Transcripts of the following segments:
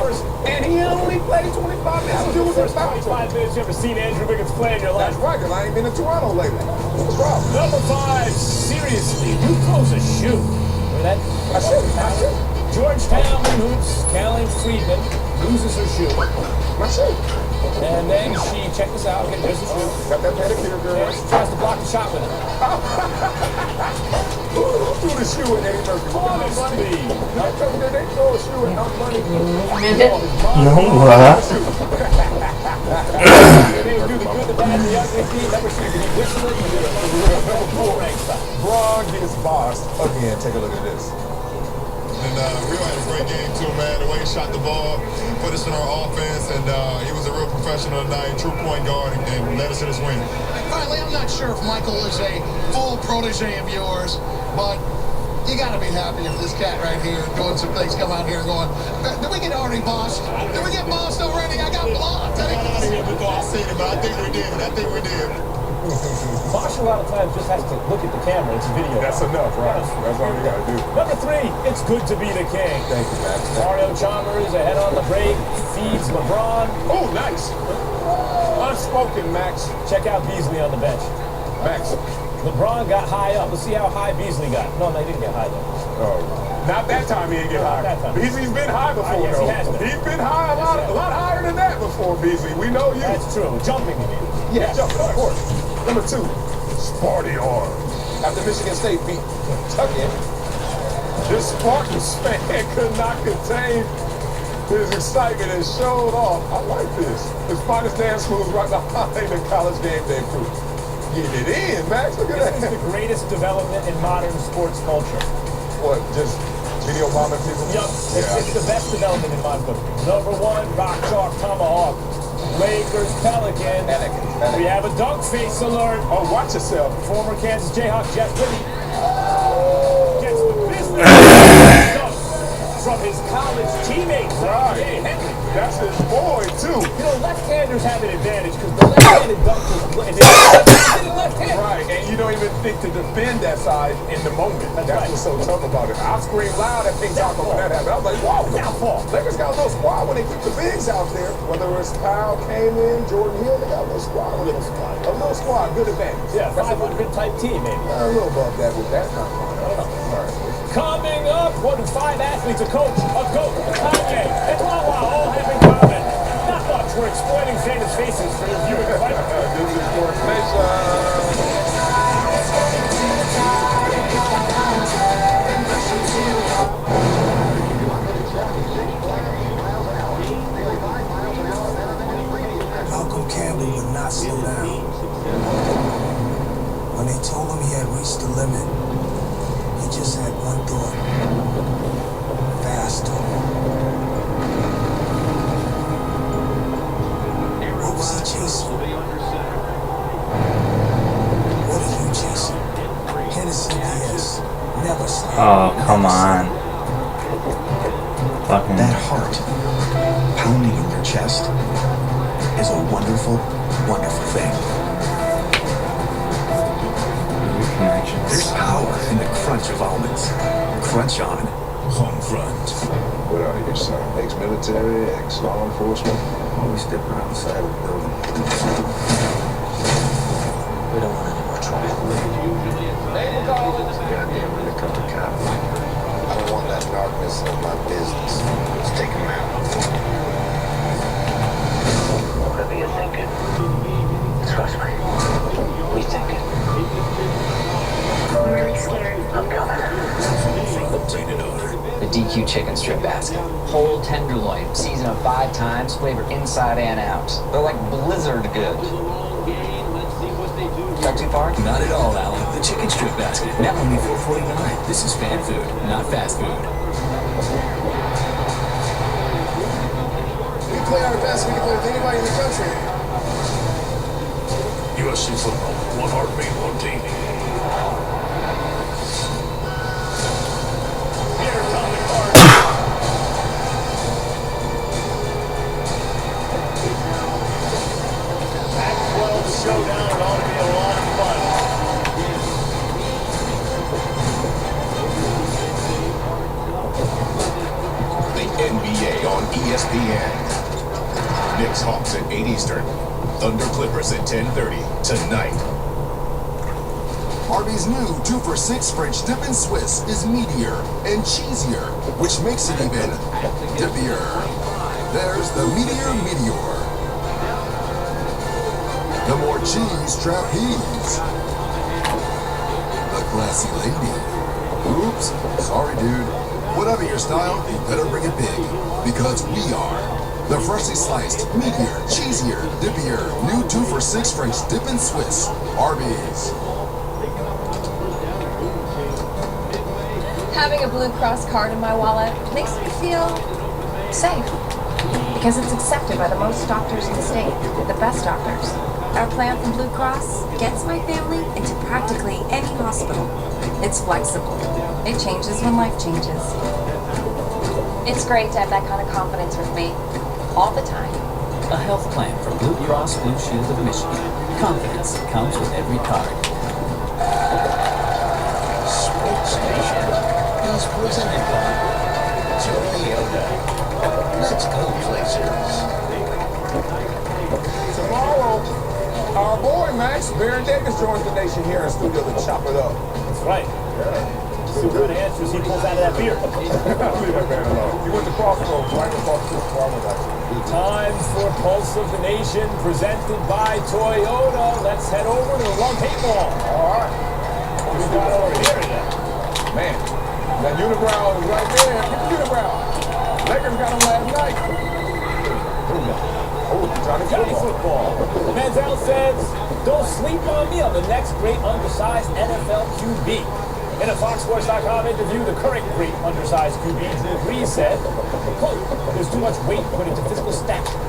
hours, and he only played 25 minutes. That was the first 25 minutes you ever seen Andrew Wiggins play in your life. That's right, because I ain't been to Toronto lately. What's the problem? Number 5, seriously, who throws a shoe? That I shoot. Georgetown hoops, Callie Friedman loses her shoe. My shoe. And then she, check this out, okay, there's the shoe. Got that pedicure, girl. And she tries to block the shot with it. Who threw the shoe at Eddie Murphy? Honestly. They throw a shoe at no money. No what? They would do the good, the bad, and the ugly. Number 6, he whistled it. Number 4 next time. Bron gets bossed again. Take a look at this. And Rio had a great game too, man. The way he shot the ball, put us in our offense, and he was a real professional tonight, true point guard, and led us to this win. Finally, I'm not sure if Michael is a full protege of yours, but you got to be happy if this cat right here doing some things come out here and going, did we get already bossed? Did we get bossed already? I got blocked. I got out of here before I seen it, but I think we did. Bosh a lot of times just has to look at the camera. It's a video. That's enough, right? That's all you got to do. Number 3, it's good to be the king. Thank you, Max. Mario Chalmers ahead on the break, feeds LeBron. Oh, nice. Unspoken, Max. Check out Beasley on the bench. Max. LeBron got high up. Let's see how high Beasley got. No, he didn't get high though. Oh, not that time he didn't get high. That time. Beasley's been high before, yes, though. he has been. He's been high a lot higher than that before, Beasley. We know you. That's true. Jumping, you mean? Yeah, jumping, of course. Number 2, Sparty arm. After Michigan State beat Kentucky, this Spartans fan could not contain his excitement and showed off. I like this. His finest dance moves right behind the college game day crew. Get it in, Max. Look at that. This is the greatest development in modern sports culture. What, just video bombing people? Yup. It's the best development in modern football. Number 1, Rock Chalk Tomahawk. Lakers, Pelicans. We have a dunk face alert. Oh, watch yourself. Former Kansas Jayhawk Jeff Whitty gets the business dunk from his college teammate, Right. Henry. That's his boy, too. You know, left-handers have an advantage because the left-handed dunk is left-handed. Right, and you don't even think to defend that side in the moment. That's right. what's so tough about it. I screamed loud at Pink Taco when that happened. I was like, whoa. Downfall. Lakers got a little squad when they keep the bigs out there. Whether it's Powell, came in, Jordan Hill, they got a little squad. A little squad, good advantage. Yeah, 500 type team, maybe. A little above that with that kind of line. All right. Coming up, what do 5 athletes, a coach, a GOAT, Kanye, and Wawa all have in common? Not much. We're exploiting famous faces for your viewing pleasure. This is Sports Nation. Malcolm Campbell would not slow down. When they told him he had reached the limit, he just had one thought. Faster. What was he chasing? What are you chasing? Hennessy PS. Never stop. Oh, come on. Fucking. That heart pounding in your chest is a wonderful, wonderful thing. There's power in the crunch of almonds. Crunch on. Home front. What are you, son? Ex-military, ex-law enforcement? Always step around the side of the building. We don't want any more trouble. Goddamn undercover cop. I don't want that darkness in my business. Let's take him out. Whatever you're thinking, trust me. We think it. I'm really scared. I'm coming. Obtained order. The DQ chicken strip basket. Whole tenderloin, seasoned 5 times, flavored inside and out. They're like Blizzard good. Got too far? Not at all, Alan. The chicken strip basket. Now only $4.49. This is fan food, not fast food. We play our best we can play with anybody in the country. USC football. One heartbeat, one team. Here come the cards. Pac-12 showdown. It ought to be a lot of fun. The NBA on ESPN. Knicks Hawks at 8 Eastern. Thunder Clippers at 10:30 tonight. Arby's new 2 for $6 French dip and Swiss is meatier and cheesier, which makes it even dippier. There's the Meteor. The more cheese trapeze. The classy lady. Oops, sorry dude. Whatever your style, you better bring it big, because we are the freshly sliced, meatier, cheesier, dippier, new 2 for $6 French dip and Swiss. Arby's. Having a Blue Cross card in my wallet makes me feel safe because it's accepted by the most doctors in the state, the best doctors. Our plan from Blue Cross gets my family into practically any hospital. It's flexible. It changes when life changes. It's great to have that kind of confidence with me all the time. A health plan from Blue Cross Blue Shield of Michigan. Confidence comes with every card. Sports Nation is presented by Toyota. Let's go places. Tomorrow, our boy Max Baron-Davis joins the nation here in studio to chop it up. That's right. See what answers he pulls out of that beer. Leave that man alone. He went to Crossroads right across the farmer. Time for Pulse of the Nation, presented by Toyota. Let's head over to the Love Hate Ball. All right. What we got over here today? Man, that unibrow is right there. Get the unibrow. Lakers got him last night. Oh, Johnny football. Manziel says, don't sleep on me. I'm the next great undersized NFL QB. In a FoxSports.com interview, the current great undersized QB, Drew Brees, said, quote, there's too much weight put into physical stature.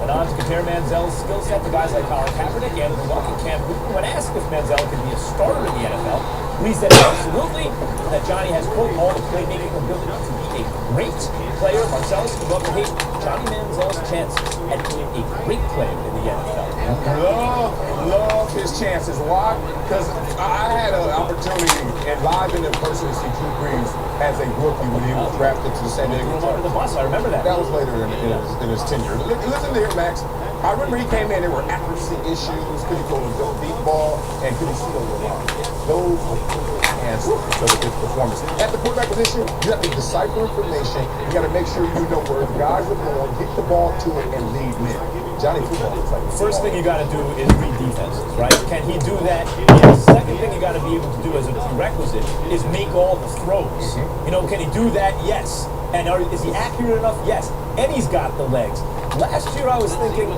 Went on to compare Manziel's skill set to guys like Colin Kaepernick, Andrew Luck, and Cam Newton. When asked if Manziel could be a starter in the NFL, Brees said absolutely, that Johnny has, quote, all the playmaking ability to be a great player. Marcellus would love to hate Johnny Manziel's chances at being a great player in the NFL. Love his chances. Why? Because I had an opportunity and live and in person to see Drew Brees as a rookie when he was drafted to the San Diego Chargers. The bus, I remember that. That was later in his tenure. Listen to here, Max. I remember he came in, there were accuracy issues. Could he throw a deep ball? And could he see over the line? Those hands to his performance. At the quarterback position, you have to decipher information. You got to make sure you know where the guys are going, get the ball to it, and lead men. Johnny football looks like first thing you got to do is read defenses, right? Can he do that? Yes. Second thing you got to be able to do as a prerequisite is make all the throws. You know, can he do that? Yes. And is he accurate enough? Yes. And he's got the legs. Last year I was thinking,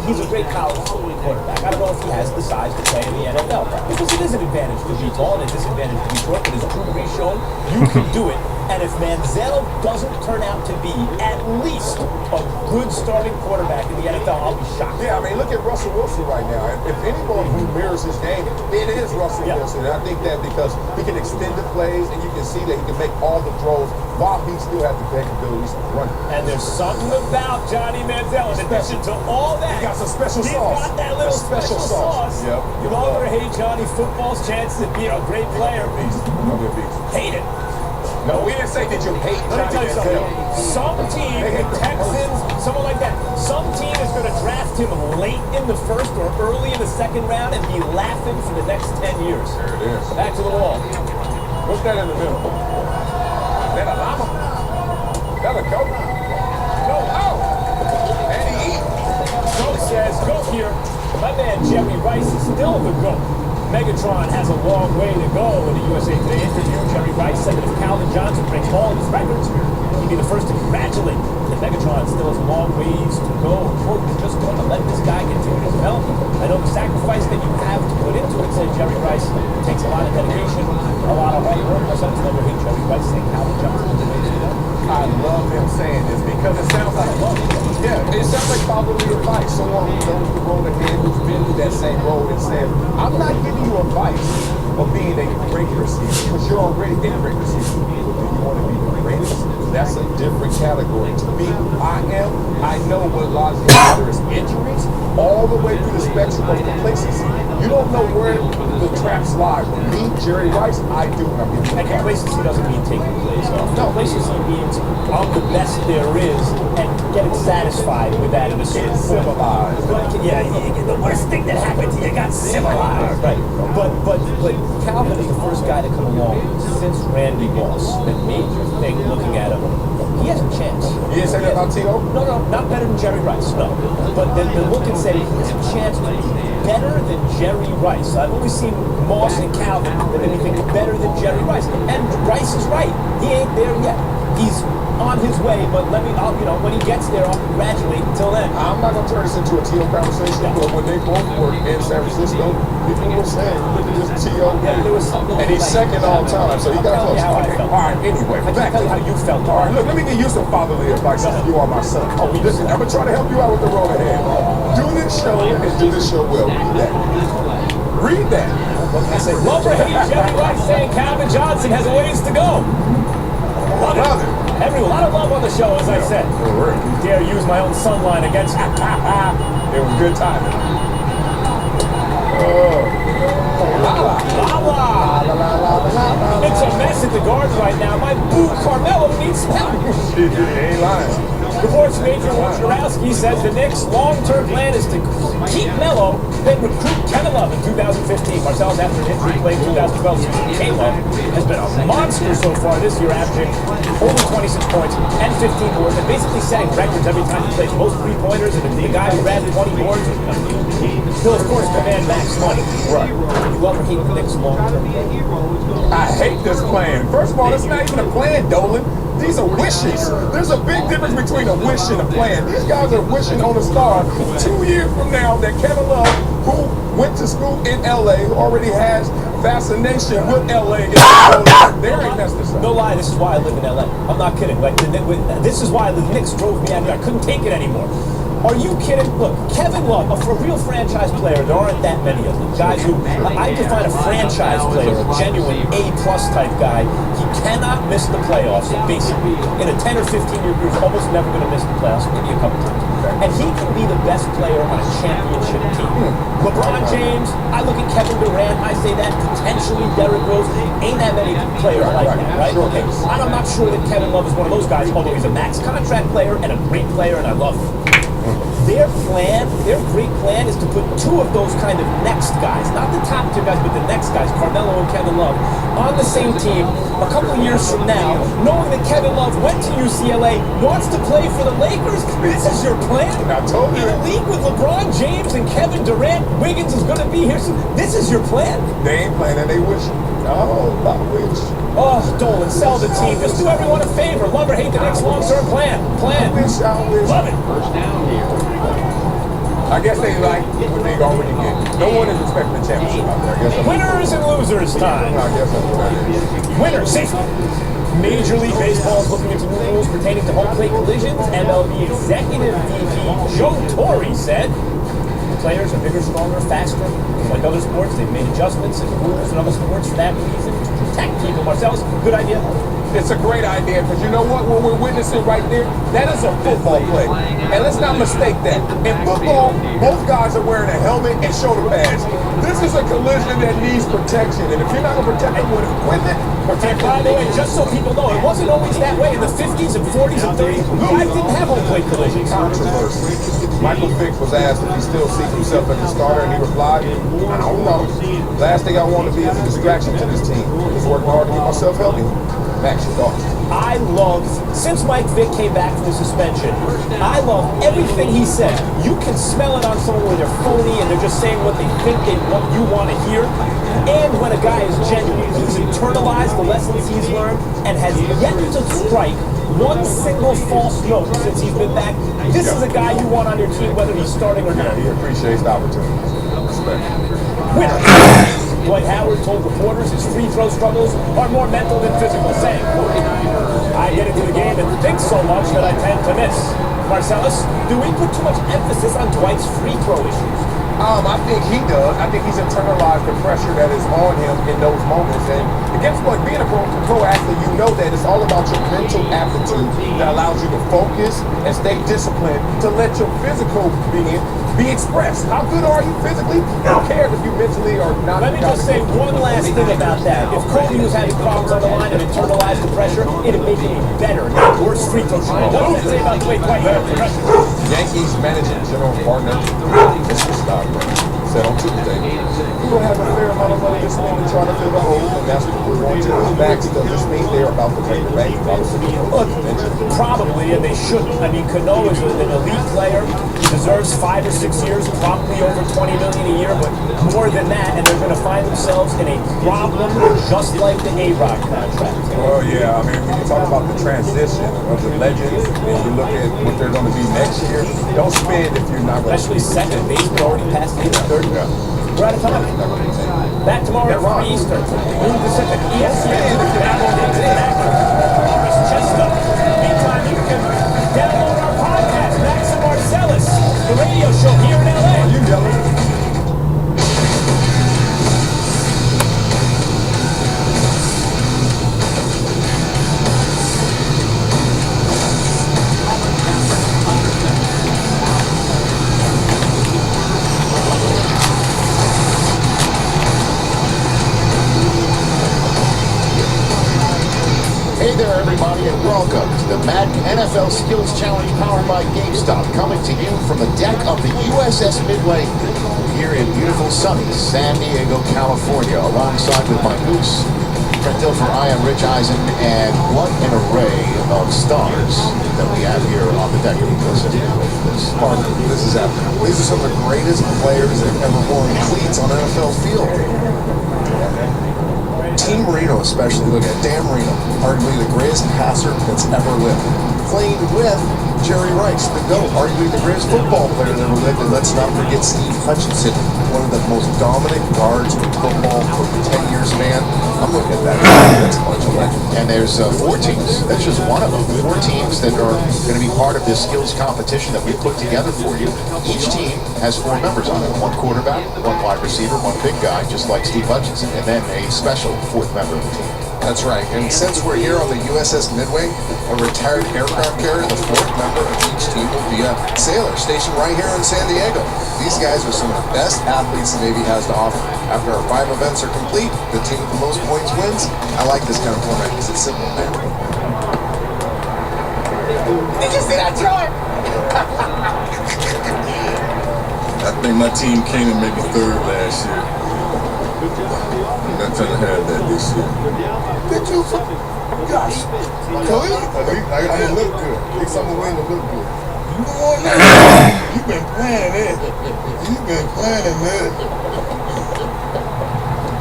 he's a great college quarterback. I don't know if he has the size to play in the NFL. Because it is an advantage to be tall and a disadvantage to be short. But as Drew Brees shown, you can do it. And if Manziel doesn't turn out to be at least a good starting quarterback in the NFL, I'll be shocked. Yeah, I mean, look at Russell Wilson right now. If anyone who mirrors his game, it is Russell Wilson. And I think that because he can extend the plays and you can see that he can make all the throws while he still has the capabilities to run. And there's something about Johnny Manziel, in addition to all that. He got some special sauce. He's got that little special sauce. Yep. You love or hate Johnny football's chances of being a great player. Hate it. No, we didn't say that you hate Let me tell you Johnny something. Some team, the Texans, someone like that, some team is going to draft him late in the first or early in the second round and be laughing for the next 10 years. There it is. Back to the wall. What's that in the middle? Is that a llama? Is that a goat? No. Oh! And he eats. Goat says, goat here. My man Jerry Rice is still the goat. Megatron has a long way to go. In the USA Today interview, Jerry Rice said that if Calvin Johnson breaks all of his records, he'd be the first to congratulate him. And Megatron still has a long ways to go. Quote, we're just going to let this guy continue his development. I know the sacrifice that you have to put into it, said Jerry Rice. It takes a lot of dedication, a lot of hard work. My son's never hate Jerry Rice saying Calvin Johnson is the way to go. I love him saying this because it sounds like it sounds like fatherly advice. Someone who knows the road ahead, who's been through that same road and said, I'm not giving you advice of being a great receiver because you're already a great receiver. But do you want to be the greatest? That's a different category. To me, I know what lies behind there is injuries all the way through the spectrum of complacency. You You don't know where the traps lie. With me, Jerry Rice, I do. And complacency doesn't mean taking plays off. No, complacency means I'm the best there is and getting satisfied with that in a certain civilized. Yeah, the worst thing that happened to you got civilized. Right. But Calvin is the first guy to come along since Randy Moss that made you think, looking at him, he has a chance. You didn't say that about T.O.? No, not better than Jerry Rice, no. But the look and say he has a chance to be better than Jerry Rice. I've only seen Moss and Calvin that made me think better than Jerry Rice. And Rice is right. He ain't there yet. He's on his way, but when he gets there, I'll congratulate until then. I'm not going to turn this into a T.O. conversation, but when they both were in San Francisco, people were saying, look at this T.O. And he's second all time, so he got close. All right, anyway, back to how you felt. All right, look, let me give you some fatherly advice since you are my son. Oh, listen, I'm going to try to help you out with the road ahead. Do this show and do this show well. Read that. I say, love or hate Jerry Rice saying Calvin Johnson has a ways to go. Love it. A lot of love on the show, as I said. Dare use my own son line against you. It was good timing. It's a mess at the Garden right now. My boo Carmelo needs help. He ain't lying. Sports major Wojnarowski says the Knicks' long-term plan is to keep Melo, then recruit Kevin Love in 2015. Marcellus, after an injury played 2012 season, K-Love has been a monster so far this year, averaging over 26 points and 15 boards, and basically setting records every time he plays. Most three-pointers, and the guy who grabbed 20 boards. Still, of course, demand max money. Right. You love or hate the Knicks' long-term plan? I hate this plan. First of all, it's not even a plan, Dolan. These are wishes. There's a big difference between a wish and a plan. These guys are wishing on a star 2 years from now that Kevin Love, who went to school in L.A., who already has fascination with L.A., there ain't messed this up. No lie, this is why I live in L.A. I'm not kidding. Like, this is why the Knicks drove me out here. I couldn't take it anymore. Are you kidding? Look, Kevin Love, for a real franchise player, there aren't that many of them. Guys who, I define a franchise player, a genuine A-plus type guy. He cannot miss the playoffs, basically. In a 10 or 15-year career, he's almost never going to miss the playoffs, maybe a couple times. And he can be the best player on a championship team. LeBron James, I look at Kevin Durant, I say that potentially Derrick Rose. Ain't that many players like that, right? Okay. I'm not sure that Kevin Love is one of those guys, although he's a max contract player and a great player, and I love him. Their great plan is to put two of those kind of next guys, not the top two guys, but the next guys, Carmelo and Kevin Love, on the same team a couple of years from now, knowing that Kevin Love went to UCLA, wants to play for the Lakers. This is your plan? I told you. In a league with LeBron James and Kevin Durant, Wiggins is going to be here soon. This is your plan? They ain't planning, they wish. Oh, I wish. Oh, Dolan, sell the team. Just do everyone a favor. Love or hate the next long-term plan. I wish. Love it. I guess they like what they already get. No one is expecting a championship out there. I guess that's winners and losers time. I guess that's what that is. Winners, safety. Major League Baseball is looking into new rules pertaining to home plate collisions. MLB executive VP Joe Torre said players are bigger, stronger, faster. Like other sports, they've made adjustments and rules in other sports for that reason to protect people. Marcellus, good idea. It's a great idea, because you know what? What we're witnessing right there, that is a football play. And let's not mistake that. In football, both guys are wearing a helmet and shoulder pads. This is a collision that needs protection. And if you're not going to protect them with equipment, protect them. By the way, just so people know, it wasn't always that way in the 50s and 40s and 30s. Guys didn't have home plate collisions. Controversy. Michael Vick was asked if he still sees himself as a starter, and he replied, I don't know. Last thing I want to be is a distraction to this team. I'm just working hard to keep myself healthy. Max, your thoughts? I love, since Mike Vick came back from the suspension, I love everything he said. You can smell it on someone when they're phony and they're just saying what they think what you want to hear. And when a guy is genuine, he's internalized the lessons he's learned and has yet to strike one single false note since he's been back. This is a guy you want on your team, whether he's starting or not. He appreciates the opportunity. Respect. Winner. Dwight Howard told reporters his free throw struggles are more mental than physical, saying, I get into the game and think so much that I tend to miss. Marcellus, do we put too much emphasis on Dwight's free throw issues? I think he does. I think he's internalized the pressure that is on him in those moments. And guess what? Being a pro athlete, you know that it's all about your mental aptitude that allows you to focus and stay disciplined to let your physical being be expressed. How good are you physically? I don't care if you mentally are not. Let me just say one last thing about that. If Kobe was having problems on the line and internalized the pressure, it'd make him better, not worse free throw shooting. What does that say about the way Dwight handles the pressure? Yankees managing general partner, Mr. Stockton, said on Tuesday, we will have a fair amount of money to spend to try to fill the hole, and that's what we're going to do. Max, does this mean they're about to take the bank? Probably, and they shouldn't. I mean, Cano is an elite player. He deserves 5 or 6 years, probably over $20 million a year, but more than that, and they're going to find themselves in a problem just like the A-Rod contract. Well, yeah, I mean, when you talk about the transition of the legends, and you look at what they're going to be next year, don't spend if you're not going to. Especially second baseman already passed the 30. Yeah. We're out of time. Back tomorrow at 3 Eastern, noon Pacific, ESPN. Meantime, you can download our podcast, Max and Marcellus, the radio show here in LA. Are you yelling? Hey there, everybody, and welcome to the Madden NFL Skills Challenge powered by GameStop, coming to you from the deck of the USS Midway here in beautiful sunny San Diego, California, alongside with my goose, Trent Dilfer. I am Rich Eisen, and what an array of stars that we have here on the deck of the USS Midway. This is epic. These are some of the greatest players that have ever worn cleats on NFL field. Team Marino especially, look at Dan Marino, arguably the greatest passer that's ever lived. Playing with Jerry Rice, the GOAT, arguably the greatest football player that ever lived. And let's not forget Steve Hutchinson, one of the most dominant guards in football for 10 years, man. I'm looking at that. That's a bunch of legends. And there's 4 teams. That's just one of them. 4 teams that are going to be part of this skills competition that we put together for you. Each team has 4 members on it. 1 quarterback, 1 wide receiver, 1 big guy, just like Steve Hutchinson, and then a special 4th member of the team. That's right. And since we're here on the USS Midway, a retired aircraft carrier, the 4th member of each team will be a sailor stationed right here in San Diego. These guys are some of the best athletes the Navy has to offer. After our 5 events are complete, the team with the most points wins. I like this kind of format because it's simple, man. Did you see that, Troy? I think my team came in maybe 3rd last year. I'm not trying to have that this year. Did you? Gosh. Cody? I'm going to look good. At least I'm going to win to look good. You don't want that. You've been planning it. You've been planning it.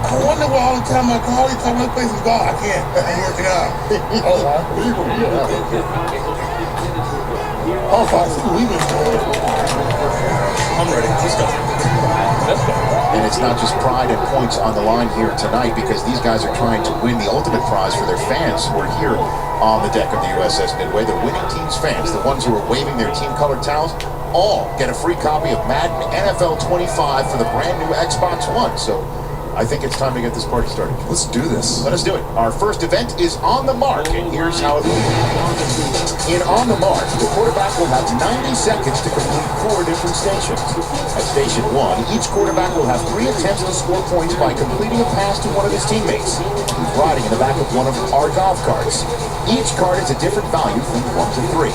I wonder why all the time I call you, talking about places go. I can't. I'm working out. Oh, Fox, we've been doing. I'm ready. Let's go. And it's not just pride and points on the line here tonight, because these guys are trying to win the ultimate prize for their fans who are here on the deck of the USS Midway. The winning team's fans, the ones who are waving their team-colored towels, all get a free copy of Madden NFL 25 for the brand new Xbox One. So I think it's time to get this party started. Let's do this. Let us do it. Our first event is On the Mark, and here's how it goes. In On the Mark, the quarterback will have 90 seconds to complete 4 different stations. At Station 1, each quarterback will have 3 attempts to score points by completing a pass to one of his teammates, who's riding in the back of one of our golf carts. Each cart is a different value from 1 to 3.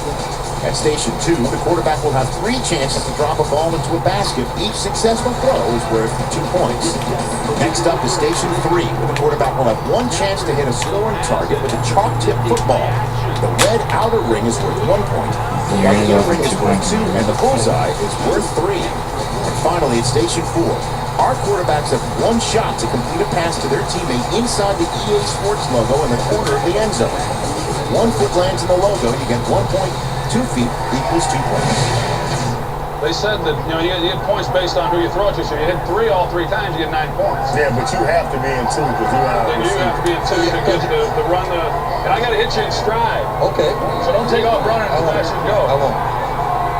At Station 2, the quarterback will have 3 chances to drop a ball into a basket. Each successful throw is worth 2 points. Next up is Station 3, where the quarterback will have 1 chance to hit a scoring target with a chalk-tipped football. The red outer ring is worth 1 point, the white inner ring is worth 2, and the bullseye is worth 3. And finally, at Station 4, our quarterbacks have 1 shot to complete a pass to their teammate inside the EA Sports logo in the corner of the end zone. If 1 foot lands in the logo, you get 1 point. 2 feet equals 2 points. They said that, you get points based on who you throw it to. So you hit 3 all 3 times, you get 9 points. Yeah, but you have to be in 2 because you have to be in 2 because to run the. And I got to hit you in stride. Okay. So don't take off running as fast as you go. I won't.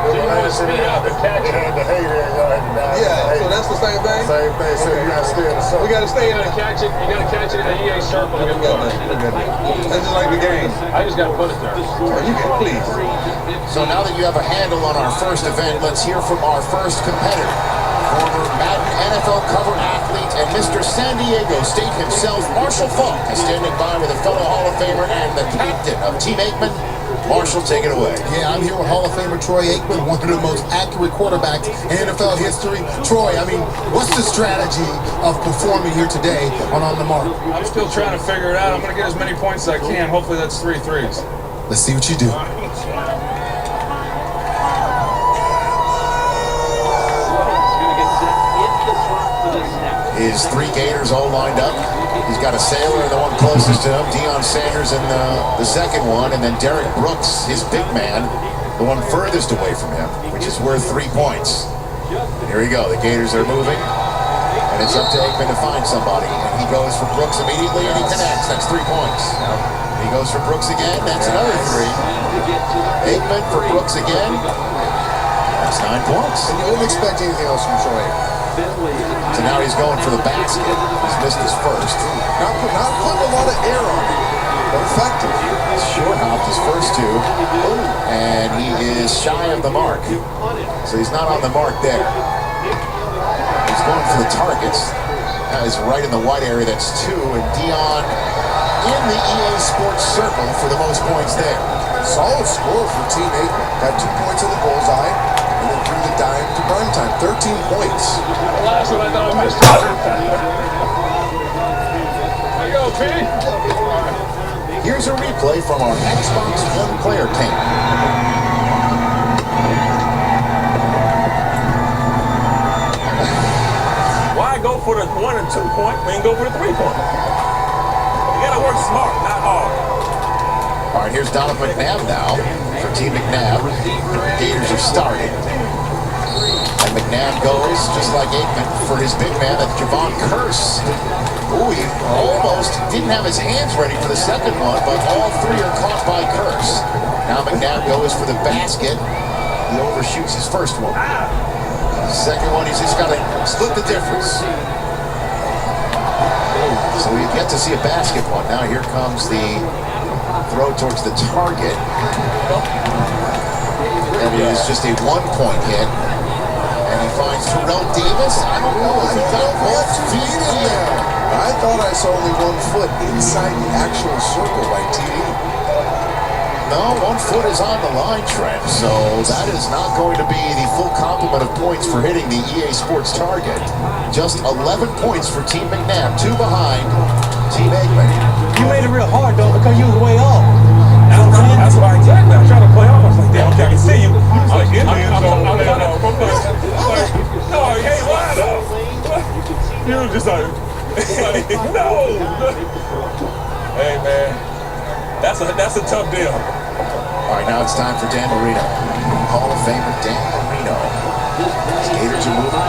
So you want to speed of the catch. Yeah, so that's the same thing? Same thing, so you gotta stay in the circle. We gotta stay in You the... gotta catch it. You gotta catch it in the EA circle to get the ball. That's just like the game. I just gotta put it there. You can, please. So now that you have a handle on our first event, let's hear from our first competitor. Former Madden NFL cover athlete and Mr. San Diego State himself, Marshall Faulk, is standing by with a fellow Hall of Famer and the captain of Team Aikman. Marshall, take it away. Yeah, I'm here with Hall of Famer Troy Aikman, one of the most accurate quarterbacks in NFL history. Troy, I mean, what's the strategy of performing here today on the Mark? I'm still trying to figure it out. I'm gonna get as many points as I can. Hopefully that's 3 threes. Let's see what you do. His 3 Gators all lined up. He's got a sailor, the one closest to him, Deion Sanders in the second one, and then Derek Brooks, his big man, the one furthest away from him, which is worth 3 points. Here we go, the Gators are moving, and it's up to Aikman to find somebody, and he goes for Brooks immediately, and he connects. That's 3 points. He goes for Brooks again, that's another 3. Aikman for Brooks again, that's 9 points. And you wouldn't expect anything else from Troy. So now he's going for the basket. He's missed his first. Not putting a lot of air on it, but effective. Short hopped his first 2, and he is shy of the mark. So he's not on the mark there. He's going for the targets. That is right in the white area. That's 2, and Deion in the EA Sports circle for the most points there. Solid score for Team Aikman. Got 2 points in the bullseye, and then threw the dime to prime time. 13 points. The last one I thought I missed. There you go, P. Here's a replay from our Xbox One player camp. Why go for the 1 and 2 point when you go for the 3 point? You gotta work smart, not hard. All right, here's Donovan McNabb now for Team McNabb. Gators are starting. And McNabb goes, just like Aikman, for his big man, that's Javon Curse. Ooh, he almost didn't have his hands ready for the second one, but all 3 are caught by Curse. Now McNabb goes for the basket. He overshoots his first one. Second one, he's just got to split the difference. So we get to see a basket one. Now here comes the throw towards the target. That is just a 1-point hit. And he finds Terrell Davis. I don't know if he got both feet in there. I thought I saw only 1 foot inside the actual circle by TV. No, 1 foot is on the line, Trent. So that is not going to be the full complement of points for hitting the EA Sports target. Just 11 points for Team McNabb, 2 behind Team Aikman. You made it real hard, though, because you was way off. That's why exactly. I'm trying to play off. I was like, damn, okay, I can see you. I was like, in the end zone. I'm like, no, he ain't wide up. You were just like, no. Hey, man, that's a tough deal. All right, now it's time for Dan Marino. Hall of Famer Dan Marino. Gators are moving.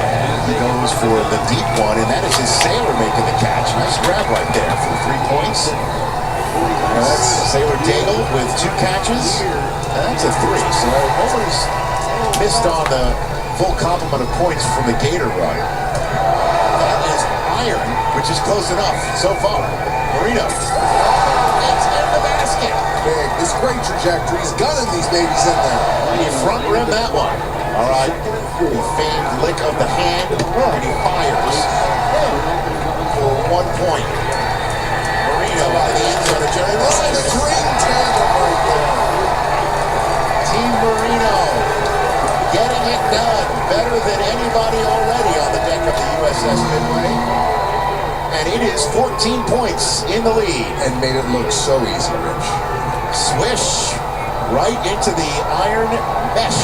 And he goes for the deep one, and that is his sailor making the catch. Nice grab right there for 3 points. Now that's Sailor Daigle with 2 catches. That's a 3. So nobody's missed on the full complement of points from the Gator run. That is Iron, which is close enough so far. Marino. It's in the basket. Big. This great trajectory. He's gunning these babies in there. And he front rim that one. All right. The famed lick of the hand, and he fires for 1 point. Marino by the end zone. This is a dream tandem right there. Team Marino getting it done better than anybody already on the deck of the USS Midway. And it is 14 points in the lead. And made it look so easy, Rich. Swish right into the iron mesh.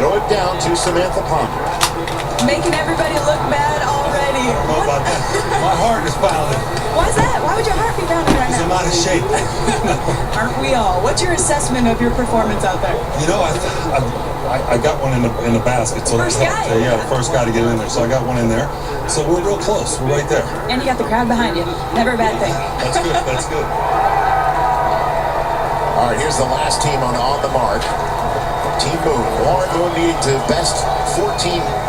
Throw it down to Samantha Ponder. Making everybody look bad already. I don't know about that. My heart is pounding. Why's that? Why would your heart be pounding right now? I'm out of shape. Aren't we all? What's your assessment of your performance out there? You know, I got one in the basket. So First guy? Yeah, the first guy to get in there. So I got one in there. So we're real close. We're right there. And you got the crowd behind you. Never a bad thing. That's good. That's good. All right, here's the last team on the mark. Team Boone. Warren Moon needing to best 14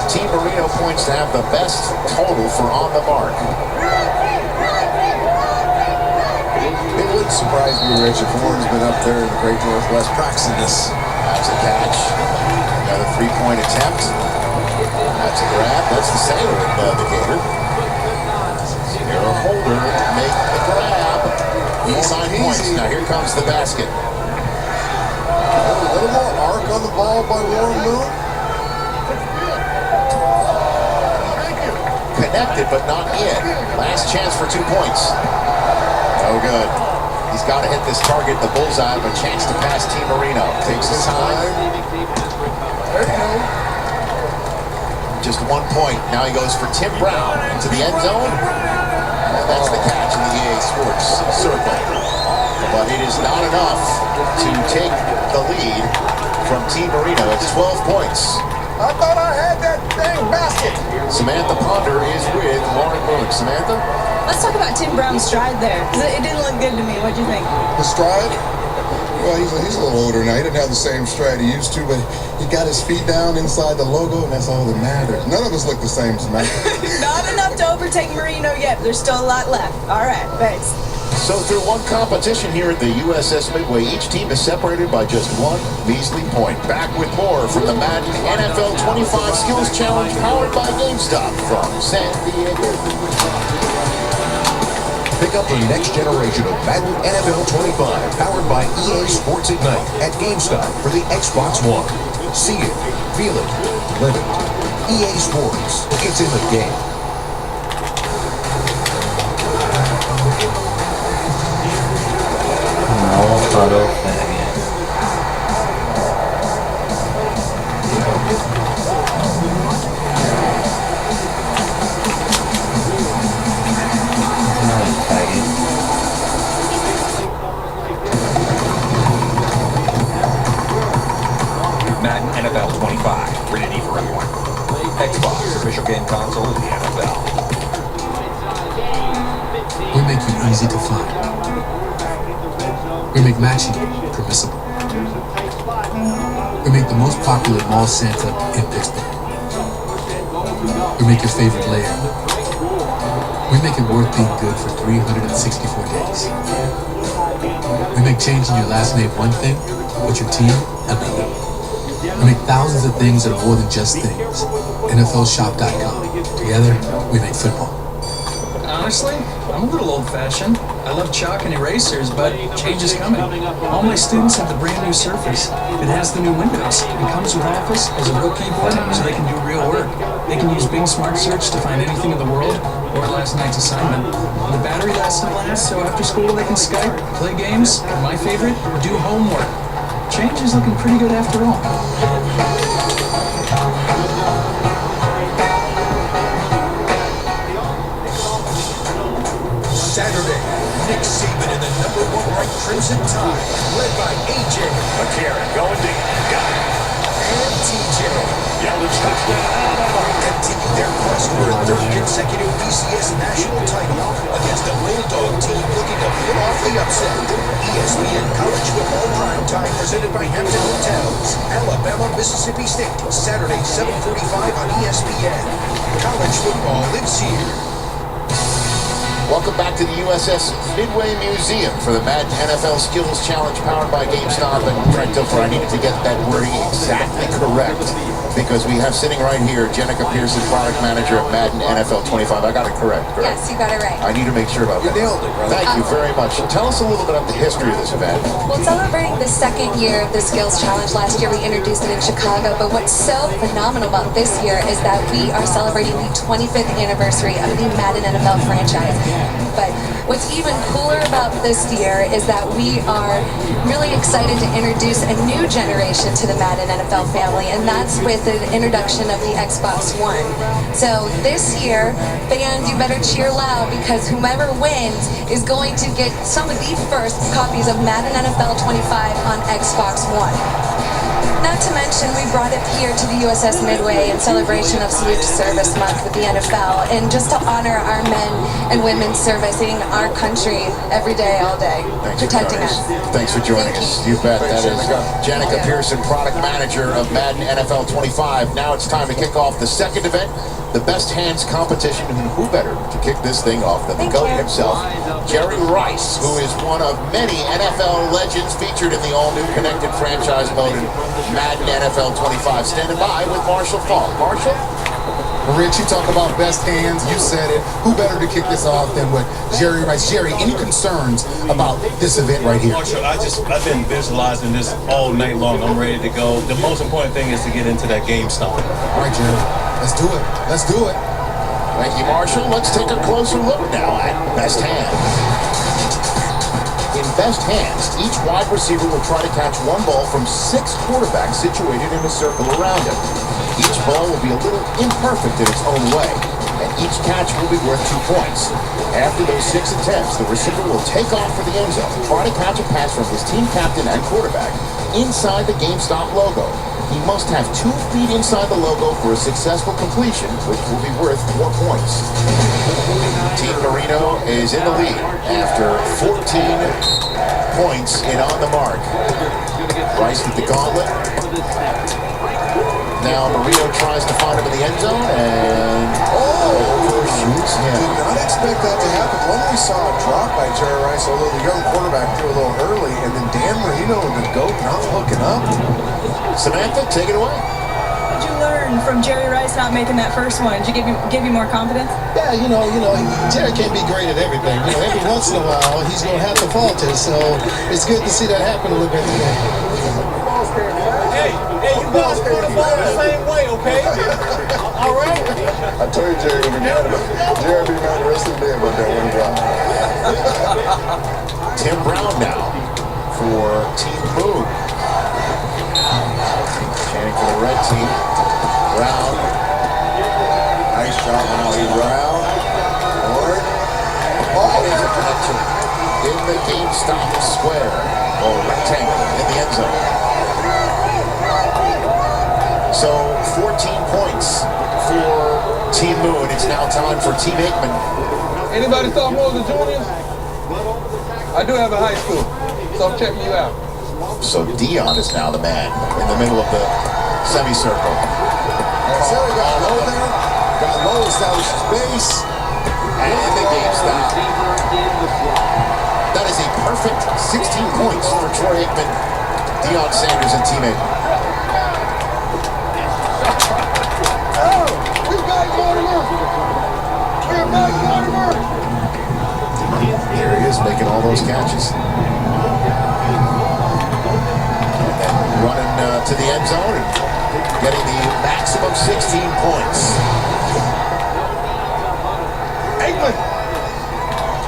Team Marino points to have the best total for on the mark. It wouldn't surprise me, Rich, if Warren's been up there in the Great Northwest practicing this. That's a catch. Another 3-point attempt. That's a grab. That's the sailor in the Gator. Sierra Holder make the grab. He's on points. Now here comes the basket. A little more arc on the ball by Warren Moon. Connected, but not in. Last chance for 2 points. No good. He's got to hit this target, the bullseye, but a chance to pass Team Marino. Takes his time. Just 1 point. Now he goes for Tim Brown into the end zone. And that's the catch in the EA Sports circle. But it is not enough to take the lead from Team Marino. It's 12 points. I thought I had that dang basket. Samantha Ponder is with Lauren Moon. Samantha? Let's talk about Tim Brown's stride there. It didn't look good to me. What'd you think? The stride? Well, he's a little older now. He didn't have the same stride he used to, but he got his feet down inside the logo, and that's all that matters. None of us look the same, Samantha. Not enough to overtake Marino yet. There's still a lot left. All right, thanks. So through one competition here at the USS Midway, each team is separated by just one measly point. Back with more from the Madden NFL 25 Skills Challenge powered by GameStop from San Diego. Pick up the next generation of Madden NFL 25 powered by EA Sports Ignite at GameStop for the Xbox One. See it, feel it, live it. EA Sports, it's in the game. Madden NFL 25, ready for everyone. Xbox, official game console of the NFL. We make it easy to find. We make matching permissible. We make the most popular mall Santa in Pittsburgh. We make your favorite layer. We make it worth being good for 364 days. We make changing your last name one thing, but your team another. We make thousands of things that are more than just things. NFLshop.com. Together, we make football. Honestly, I'm a little old-fashioned. I love chalk and erasers, but change is coming. All my students have the brand new Surface. It has the new Windows. It comes with Office as a real keyboard, so they can do real work. They can use Bing Smart Search to find anything in the world, or last night's assignment. The battery lasts and lasts, so after school they can Skype, play games, and my favorite, do homework. Change is looking pretty good after all. Saturday, Nick Saban in the #1 ranked Crimson Tide, led by AJ. McCarron going deep. Got it. And TJ. Yeldon's touchdown. Continue their quest for a third consecutive BCS national title against a Bulldog team looking to pull off the upset. ESPN College Football Primetime presented by Hampton Hotels. Alabama, Mississippi State, Saturday, 7:45 on ESPN. College football lives here. Welcome back to the USS Midway Museum for the Madden NFL Skills Challenge powered by GameStop. And Trent Dilfer, I needed to get that wording exactly correct because we have sitting right here Jenica Pearson, product manager of Madden NFL 25. I got it correct? Yes, you got it right. I need to make sure about that. You nailed it, brother. Thank you very much. Tell us a little bit about the history of this event. Well, celebrating the second year of the Skills Challenge, last year we introduced it in Chicago, but what's so phenomenal about this year is that we are celebrating the 25th anniversary of the Madden NFL franchise. But what's even cooler about this year is that we are really excited to introduce a new generation to the Madden NFL family, and that's with the introduction of the Xbox One. So this year, fans, you better cheer loud because whomever wins is going to get some of the first copies of Madden NFL 25 on Xbox One. Not to mention, we brought it here to the USS Midway in celebration of Salute to Service Month with the NFL, and just to honor our men and women servicing our country every day, all day, protecting us. Thanks for joining us. You bet. That is Janica Pearson, product manager of Madden NFL 25. Now it's time to kick off the second event, the Best Hands competition. And who better to kick this thing off than the GOAT himself, Jerry Rice, who is one of many NFL legends featured in the all-new connected franchise mode in Madden NFL 25. Standing by with Marshall Faulk. Marshall? Rich, you talk about best hands, you said it. Who better to kick this off than with Jerry Rice? Jerry, any concerns about this event right here? Marshall, I've been visualizing this all night long. I'm ready to go. The most important thing is to get into that game stop. All right, Jerry, let's do it. Let's do it. Thank you, Marshall. Let's take a closer look now at Best Hands. In Best Hands, each wide receiver will try to catch one ball from 6 quarterbacks situated in a circle around him. Each ball will be a little imperfect in its own way, and each catch will be worth 2 points. After those 6 attempts, the receiver will take off for the end zone, try to catch a pass from his team captain and quarterback inside the GameStop logo. He must have 2 feet inside the logo for a successful completion, which will be worth 4 points. Team Marino is in the lead after 14 points in On the Mark. Rice with the gauntlet. Now Marino tries to find him in the end zone, and overshoots him. Did not expect that to happen. One, we saw a drop by Jerry Rice, although the young quarterback threw a little early, and then Dan Marino and the GOAT not hooking up. Samantha, take it away. What did you learn from Jerry Rice not making that first one? Did you give you more confidence? Yeah, you know, Jerry can't be great at everything. Every once in a while, he's going to have to falter, so it's good to see that happen a little bit today. Hey, you guys put the ball the same way, okay? All right? I told you Jerry would be mad about it. Jerry would be mad the rest of the day about that one drop. Tim Brown now for Team Boone. Chanting for the red team. Brown. Nice shot, Howie Brown. Lord. There's a connection in the GameStop square, or rectangle, in the end zone. So 14 points for Team Moon. It's now time for Team Aikman. Anybody sophomores or juniors? I do have a high school, so I'm checking you out. So Dion is now the man in the middle of the semicircle. So he got low there. Got low, established his base. And in the GameStop. That is a perfect 16 points for Troy Aikman, Deion Sanders, and Team Aikman. Here he is making all those catches. And then running to the end zone and getting the maximum 16 points.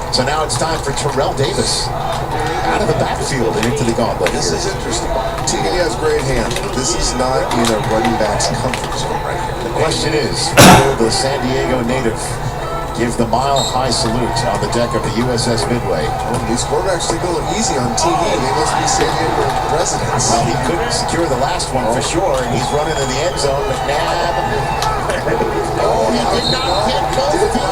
So now it's time for Terrell Davis out of the backfield and into the gauntlet. This is interesting. TD has great hands, but this is not in a running back's comfort zone right here. The question is, will the San Diego native give the mile-high salute on the deck of the USS Midway? Well, these quarterbacks take a little easy on TD. They must be San Diego residents. Well, he couldn't secure the last one for sure, and he's running in the end zone. McNabb. He did not hit both feet.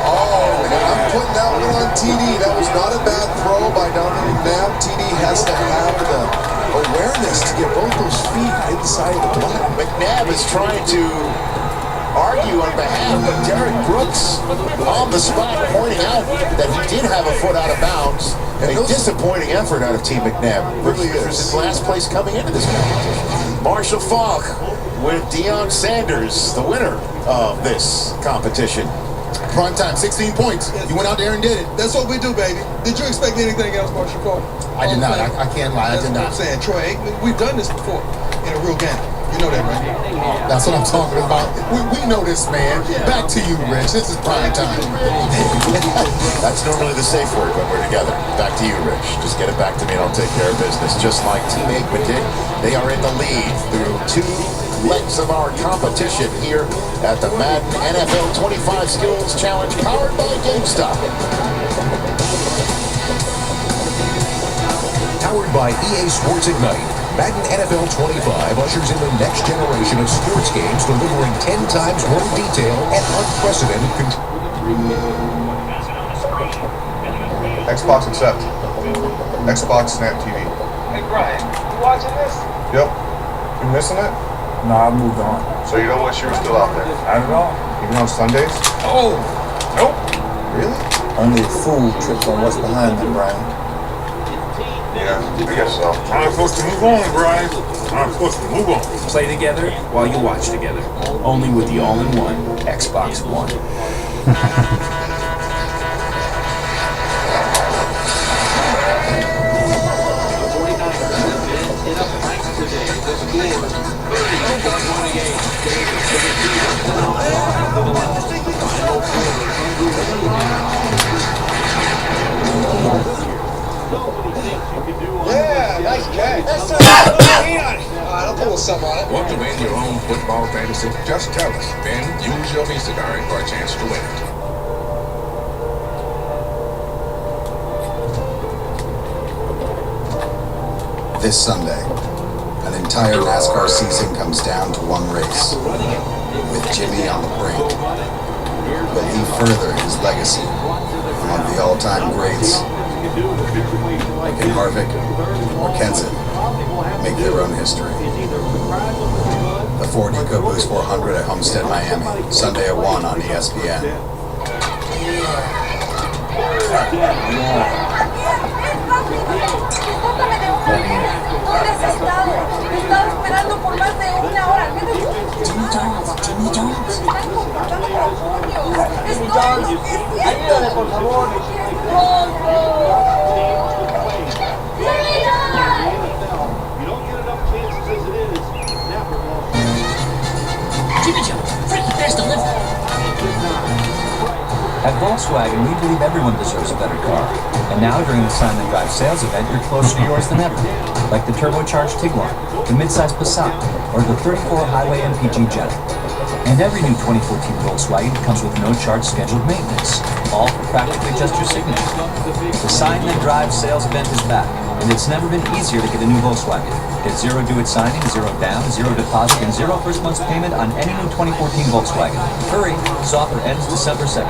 I'm putting that one on TD. That was not a bad throw by Donovan McNabb. TD has to have the awareness to get both those feet inside the block. McNabb is trying to argue on behalf of Derek Brooks on the spot, pointing out that he did have a foot out of bounds. And a disappointing effort out of Team McNabb. Really is in last place coming into this competition. Marshall Faulk with Deion Sanders, the winner of this competition. Prime time, 16 points. You went out there and did it. That's what we do, baby. Did you expect anything else, Marshall Faulk? I did not. I can't lie. I did not. That's what I'm saying. Troy Aikman, we've done this before in a real game. You know that, right? That's what I'm talking about. We know this, man. Back to you, Rich. This is prime time. That's normally the safe word when we're together. Back to you, Rich. Just get it back to me and I'll take care of business. Just like Team Aikman did. They are in the lead through 2 legs of our competition here at the Madden NFL 25 Skills Challenge, powered by GameStop. Powered by EA Sports Ignite. Madden NFL 25 ushers in the next generation of sports games, delivering 10 times more detail and unprecedented control. Xbox accept. Xbox Snap TV. Hey Brian, you watching this? Yep. You missing it? Nah, I moved on. So you don't wish you were still out there? Not at all. Even on Sundays? Oh! Nope. Really? Only a fool trips on what's behind them, Brian. Yeah, I guess so. I'm supposed to move on, Brian. I'm supposed to move on. Play together while you watch together. Only with the all-in-one Xbox One. Yeah, nice catch. That's I'll pull something on it. Want to win your own football fantasy? Just tell us. Then use your Visa card for a chance to win it. This Sunday, an entire NASCAR season comes down to one race, with Jimmy on the brink. Will he further his legacy among the all-time greats? Can Harvick or Kenseth make their own history? The Ford EcoBoost 400 at Homestead, Miami, Sunday at 1 on ESPN. ¿Dónde has estado? He estado esperando por más de una hora. Jimmy Jones, Jimmy Jones. Están convocando por junio. Jimmy Jones, ayúdame por favor. Jimmy Jones, Frankie Fast delivery. At Volkswagen, we believe everyone deserves a better car. And now, during the Sign and Drive sales event, you're closer to yours than ever. Like the turbocharged Tiguan, the midsize Passat, or the 34 Highway MPG Jetta. And every new 2014 Volkswagen comes with no charge scheduled maintenance, all for practically just your signature. The Sign and Drive sales event is back, and it's never been easier to get a new Volkswagen. Get zero due at signing, zero down, zero deposit, and zero first month's payment on any new 2014 Volkswagen. Hurry, this offer ends December 2nd.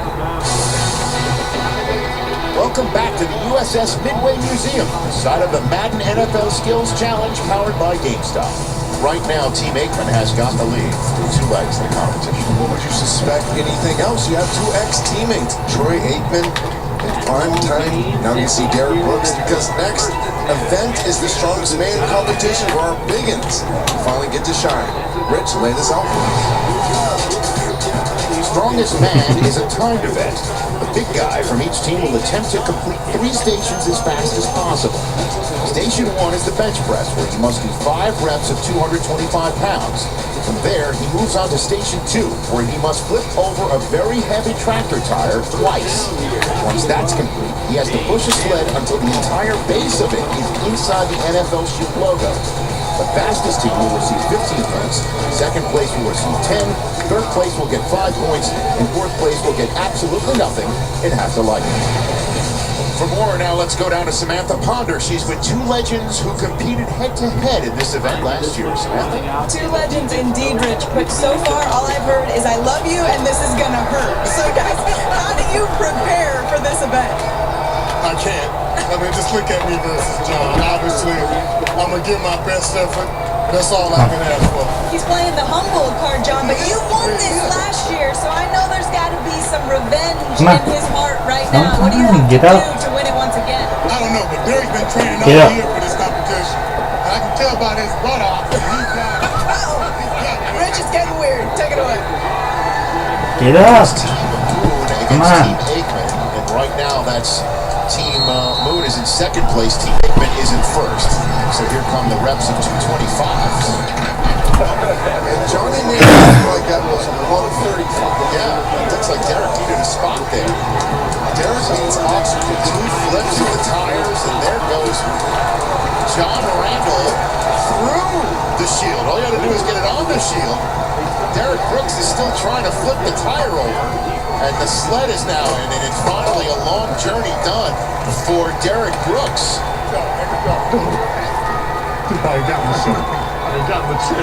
Welcome back to the USS Midway Museum, side of the Madden NFL Skills Challenge powered by GameStop. Right now, Team Aikman has got the lead through 2 legs in the competition. What would you suspect anything else? You have 2 ex-teammates, Troy Aikman in prime time. Now you see Derek Brooks, because next event is the strongest man competition where our biggins finally get to shine. Rich, lay this out for us. Strongest man is a timed event. The big guy from each team will attempt to complete 3 stations as fast as possible. Station 1 is the bench press, where he must do 5 reps of 225 pounds. From there, he moves on to Station 2, where he must flip over a very heavy tractor tire twice. Once that's complete, he has to push a sled until the entire base of it is inside the NFL Shoot logo. The fastest team will receive 15 points, second place will receive 10, third place will get 5 points, and fourth place will get absolutely nothing and have to like it. For more, now let's go down to Samantha Ponder. She's with 2 legends who competed head-to-head in this event last year. Samantha? 2 legends indeed, Rich, but so far all I've heard is I love you and this is gonna hurt. So guys, how do you prepare for this event? I can't. I mean, just look at me versus John. Obviously, I'm going to give my best effort. That's all I can ask for. He's playing the humble card, John, but you won this last year, so I know there's got to be some revenge in his heart right now. What do you have to do to win it once again? I don't know, but Derek's been training all year for this competition. And I can tell by his butt off that he's got it. Rich is getting weird. Take it away. Get up. Come on. Team Aikman, and right now that's Team Moon is in second place. Team Aikman is in first. So here come the reps of 225s. And Johnny made it look like that was 135. Yeah, it looks like Derek needed a spot there. Derek needs oxygen. 2 flips of the tires, and there goes John Randall through the shield. All you got to do is get it on the shield. Derek Brooks is still trying to flip the tire over. And the sled is now in, and it's finally a long journey done for Derek Brooks. I got my shit. I got my shit.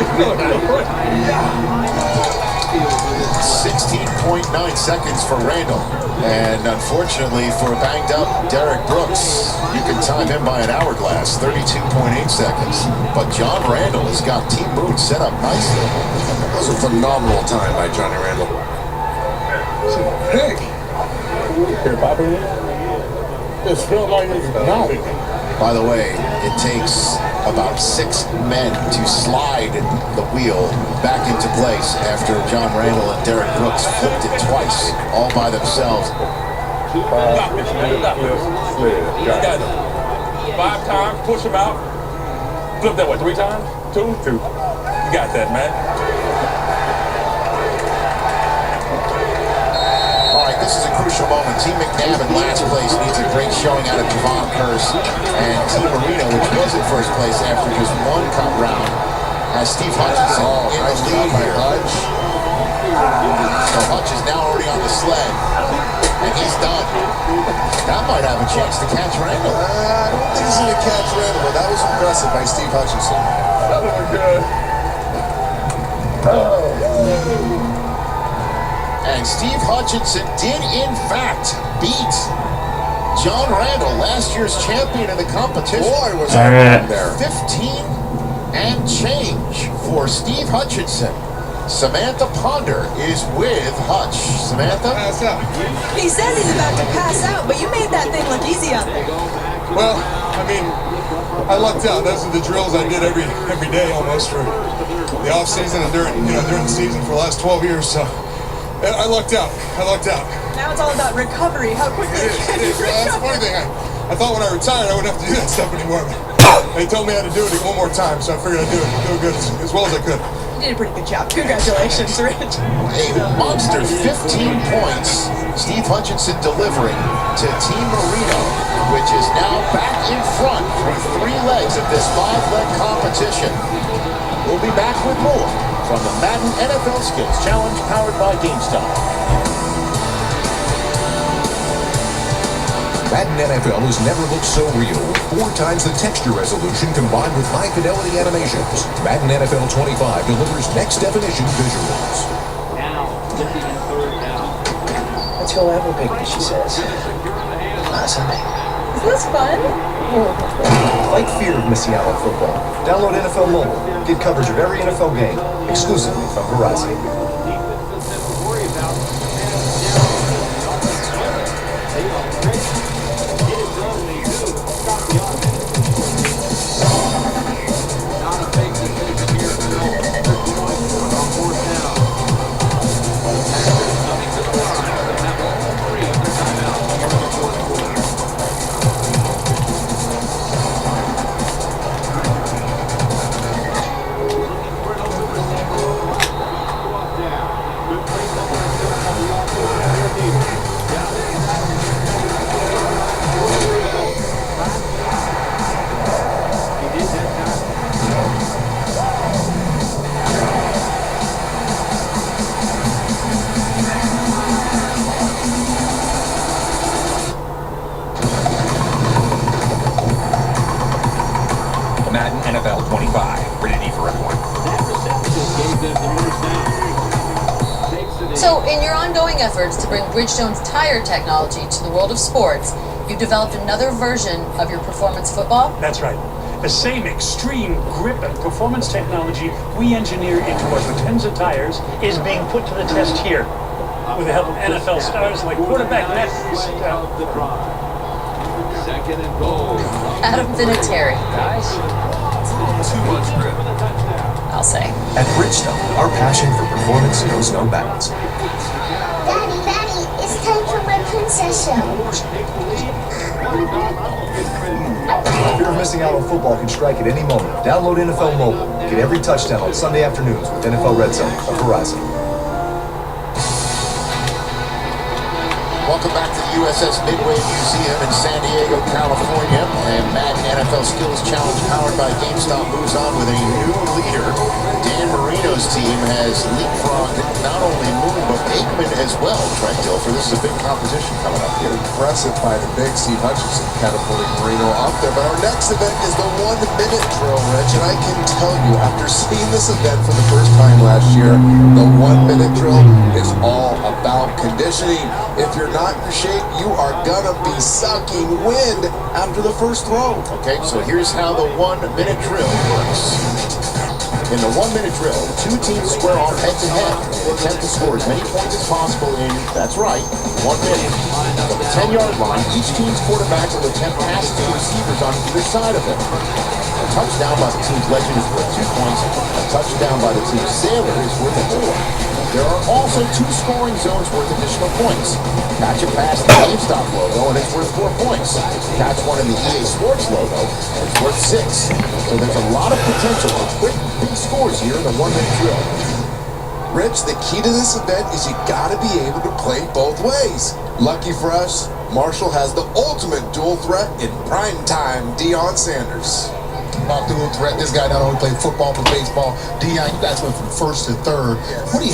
16.9 seconds for Randall. And unfortunately for banged up Derek Brooks, you can time him by an hourglass, 32.8 seconds. But John Randall has got Team Boone set up nicely. That was a phenomenal time by Johnny Randall. Hey! Here, Bobby. This feels like it's not. By the way, it takes about 6 men to slide the wheel back into place after John Randall and Derek Brooks flipped it twice, all by themselves. Got this, man. Got this. Got it. 5 times, push him out. Flip that, what, 3 times? 2? 2. You got that, man. All right, this is a crucial moment. Team McNabb in last place needs a great showing out of Javon Curse. And Team Marino, which was in first place after just 1 cut round, has Steve Hutchinson in the lead here. So Hutch is now already on the sled, and he's done. That might have a chance to catch Randall. I don't think he's going to catch Randall, but that was impressive by Steve Hutchinson. That was good. And Steve Hutchinson did, in fact, beat John Randall, last year's champion in the competition. Boy, was that there. 15 and change for Steve Hutchinson. Samantha Ponder is with Hutch. Samantha? Pass out. He says he's about to pass out, but you made that thing look easy out there. Well, I mean, I lucked out. Those are the drills I did every day almost for the off season and during the season for the last 12 years. So I lucked out. Now it's all about recovery. How quickly can you That's the funny recover? thing. I thought when I retired I wouldn't have to do that stuff anymore. But they told me I had to do it one more time, so I figured I'd do it good as well as I could. You did a pretty good job. Congratulations, Rich. A monster 15 points. Steve Hutchinson delivering to Team Marino, which is now back in front through 3 legs of this 5-leg competition. We'll be back with more from the Madden NFL Skills Challenge powered by GameStop. Madden NFL has never looked so real with 4 times the texture resolution combined with high-fidelity animations. Madden NFL 25 delivers next-definition visuals. Now, looking in third down. Let's go have a picnic, she says. Sunday. Is this fun? Fight fear of missing out on football. Download NFL Mobile. Get coverage of every NFL game exclusively from Verizon. Madden NFL 25, rated E for everyone. So, in your ongoing efforts to bring Bridgestone's tire technology to the world of sports, you've developed another version of your performance football? That's right. The same extreme grip and performance technology we engineer into our Potenza tires is being put to the test here with the help of NFL stars like quarterback Matt. Second and goal. Adam Vinatieri. Guys, too much grip. I'll say. At Bridgestone, our passion for performance knows no bounds. Daddy, it's time for my princess show. Fear of missing out on football can strike at any moment. Download NFL Mobile. Get every touchdown on Sunday afternoons with NFL Red Zone of Verizon. Welcome back to the USS Midway Museum in San Diego, California. And Madden NFL Skills Challenge powered by GameStop moves on with a new leader. Dan Marino's team has leapfrogged not only Moon, but Aikman as well, Trent Dilfer. This is a big competition coming up here. Impressive by the big Steve Hutchinson catapulting Marino up there. But our next event is the 1 minute drill, Rich. And I can tell you, after seeing this event for the first time last year, the 1 minute drill is all about conditioning. If you're not in shape, you are gonna be sucking wind after the first throw. Okay, so here's how the 1 minute drill works. In the 1 minute drill, two teams square off head to head and attempt to score as many points as possible in, that's right, 1 minute. From the 10-yard line, each team's quarterback will attempt passes to receivers on either side of it. A touchdown by the team's legend is worth 2 points. A touchdown by the team's sailor is worth 4. There are also 2 scoring zones worth additional points. Catch a pass in the GameStop logo, and it's worth 4 points. Catch one in the EA Sports logo, and it's worth 6. So there's a lot of potential for quick, big scores here in the 1 minute drill. Rich, the key to this event is you gotta be able to play both ways. Lucky for us, Marshall has the ultimate dual threat in primetime Deion Sanders. Dual threat. This guy not only played football but baseball. Deion, you guys went from first to third. What do you